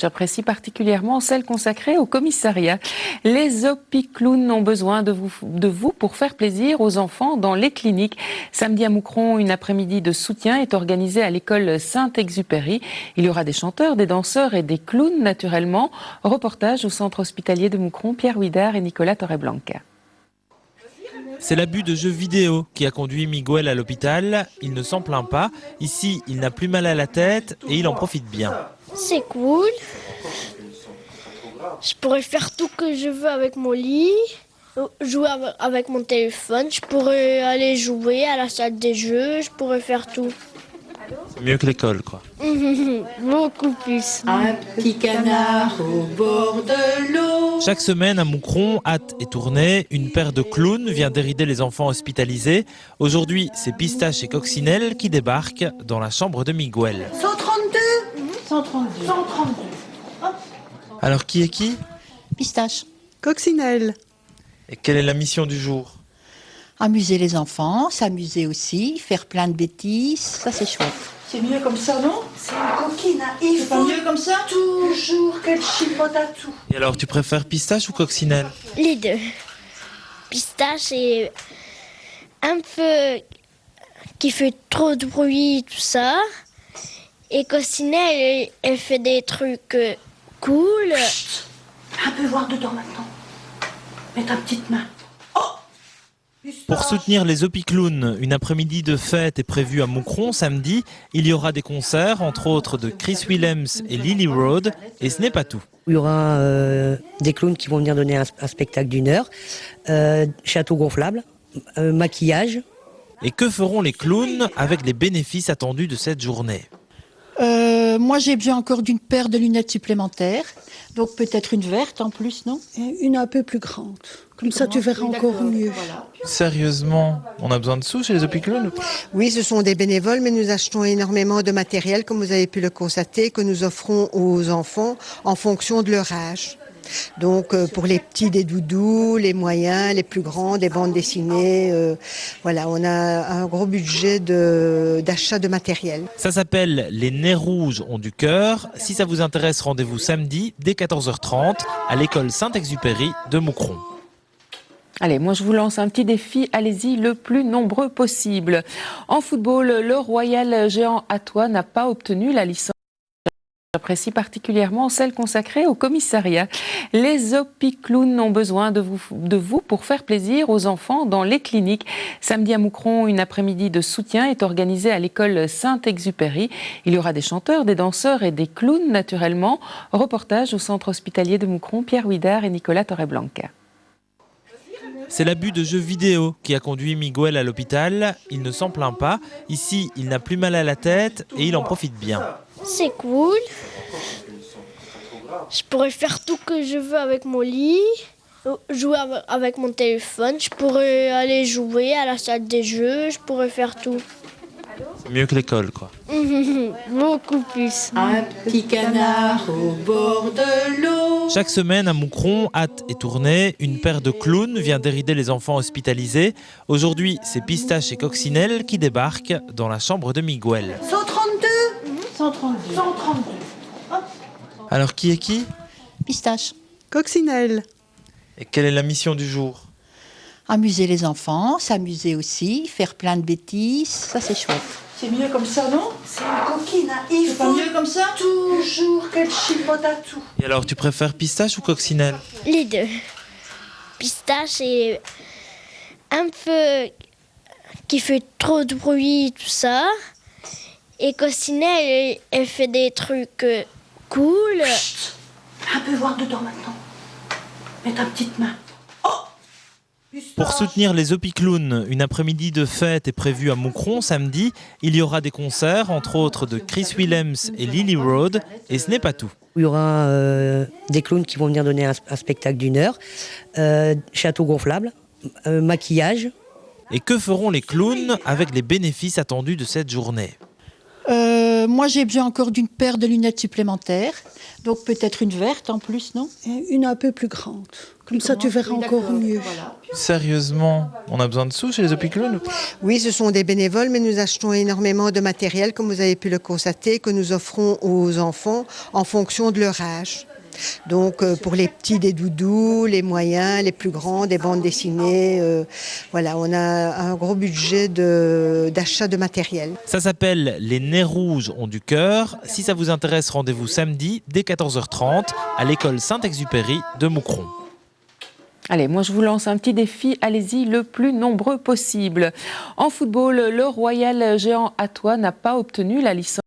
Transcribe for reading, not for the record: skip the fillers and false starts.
J'apprécie particulièrement celle consacrée au commissariat. Les Opiclowns ont besoin de vous pour faire plaisir aux enfants dans les cliniques. Samedi à Moucron, une après-midi de soutien est organisée à l'école Saint-Exupéry. Il y aura des chanteurs, des danseurs et des clowns naturellement. Reportage au centre hospitalier de Moucron, Pierre Huidard et Nicolas Torreblanca. C'est l'abus de jeux vidéo qui a conduit Miguel à l'hôpital. Il ne s'en plaint pas. Ici, il n'a plus mal à la tête et il en profite bien. C'est cool. Je pourrais faire tout que je veux avec mon lit, jouer avec mon téléphone. Je pourrais aller jouer à la salle des jeux. Je pourrais faire tout. C'est mieux que l'école, quoi. Beaucoup plus. Un petit canard au bord de l'eau. Chaque semaine à Moucron, hâte et tournée, une paire de clowns vient dérider les enfants hospitalisés. Aujourd'hui, c'est Pistache et Coccinelle qui débarquent dans la chambre de Miguel. 132 132. 132. Alors qui est qui? Pistache. Coccinelle. Et quelle est la mission du jour? Amuser les enfants, s'amuser aussi, faire plein de bêtises, ça c'est chouette. C'est mieux comme ça, non? C'est une coquine, hein. Il C'est pas faut mieux comme ça? toujours qu'elle chipote à tout. Et alors, tu préfères Pistache ou Coccinelle? Les deux. Pistache est un peu qui fait trop de bruit, tout ça. Et Coccinelle, elle fait des trucs cool. Un peu voir dedans maintenant. Mets ta petite main. Pour soutenir les Opiclowns, une après-midi de fête est prévue à Moucron samedi. Il y aura des concerts, entre autres de Chris Williams et Lily Road. Et ce n'est pas tout. Il y aura des clowns qui vont venir donner un spectacle d'1 heure, château gonflable, maquillage. Et que feront les clowns avec les bénéfices attendus de cette journée? Moi j'ai besoin encore d'une paire de lunettes supplémentaires, donc peut-être une verte en plus, non? Et une un peu plus grande. Comme ça, tu verras encore mieux. Voilà. Sérieusement, on a besoin de sous chez les Opiclowns? Oui, ce sont des bénévoles, mais nous achetons énormément de matériel, comme vous avez pu le constater, que nous offrons aux enfants en fonction de leur âge. Donc pour les petits, des doudous, les moyens, les plus grands, des bandes dessinées. Voilà, on a un gros budget d'achat de matériel. Ça s'appelle Les Nez Rouges ont du cœur. Si ça vous intéresse, rendez-vous samedi dès 14h30 à l'école Saint-Exupéry de Moucron. Allez, moi je vous lance un petit défi, allez-y le plus nombreux possible. En football, le Royal Géant Attois n'a pas obtenu la licence. J'apprécie particulièrement celle consacrée au commissariat. Les Opiclowns ont besoin de vous pour faire plaisir aux enfants dans les cliniques. Samedi à Moucron, une après-midi de soutien est organisée à l'école Saint-Exupéry. Il y aura des chanteurs, des danseurs et des clowns naturellement. Reportage au centre hospitalier de Moucron, Pierre Huidard et Nicolas Torreblanca. C'est l'abus de jeux vidéo qui a conduit Miguel à l'hôpital. Il ne s'en plaint pas. Ici, il n'a plus mal à la tête et il en profite bien. C'est cool. Je pourrais faire tout que je veux avec mon lit, jouer avec mon téléphone. Je pourrais aller jouer à la salle des jeux. Je pourrais faire tout. C'est mieux que l'école, quoi. Beaucoup plus. Un petit canard au bord de l'eau. Chaque semaine à Moucron, hâte et tournée, une paire de clowns vient dérider les enfants hospitalisés. Aujourd'hui, c'est Pistache et Coccinelle qui débarquent dans la chambre de Miguel. 132 132. 132. Alors qui est qui? Pistache. Coccinelle. Et quelle est la mission du jour? Amuser les enfants, s'amuser aussi, faire plein de bêtises, ça c'est chouette. C'est mieux comme ça, non? C'est une coquine, hein. Il C'est pas faut mieux comme ça? toujours qu'elle chipote à tout. Et alors, tu préfères Pistache ou Coccinelle? Les deux. Pistache est un peu qui fait trop de bruit, tout ça. Et Coccinelle, elle fait des trucs cool. Un peu voir dedans maintenant. Mets ta petite main. Pour soutenir les Opiclowns, une après-midi de fête est prévue à Moucron samedi. Il y aura des concerts, entre autres de Chris Williams et Lily Road. Et ce n'est pas tout. Il y aura des clowns qui vont venir donner un spectacle d'1 heure, château gonflable, maquillage. Et que feront les clowns avec les bénéfices attendus de cette journée? Moi, j'ai besoin encore d'une paire de lunettes supplémentaires. Donc peut-être une verte en plus, non? Et une un peu plus grande. Comme ça, tu verras encore mieux. Sérieusement, on a besoin de sous chez les Opicloun? Oui, ce sont des bénévoles, mais nous achetons énormément de matériel, comme vous avez pu le constater, que nous offrons aux enfants en fonction de leur âge. Donc pour les petits, des doudous, les moyens, les plus grands, des bandes dessinées. Voilà, on a un gros budget d'achat de matériel. Ça s'appelle Les Nez Rouges ont du cœur. Si ça vous intéresse, rendez-vous samedi dès 14h30 à l'école Saint-Exupéry de Moucron. Allez, moi je vous lance un petit défi, allez-y le plus nombreux possible. En football, le Royal Géant Attois n'a pas obtenu la licence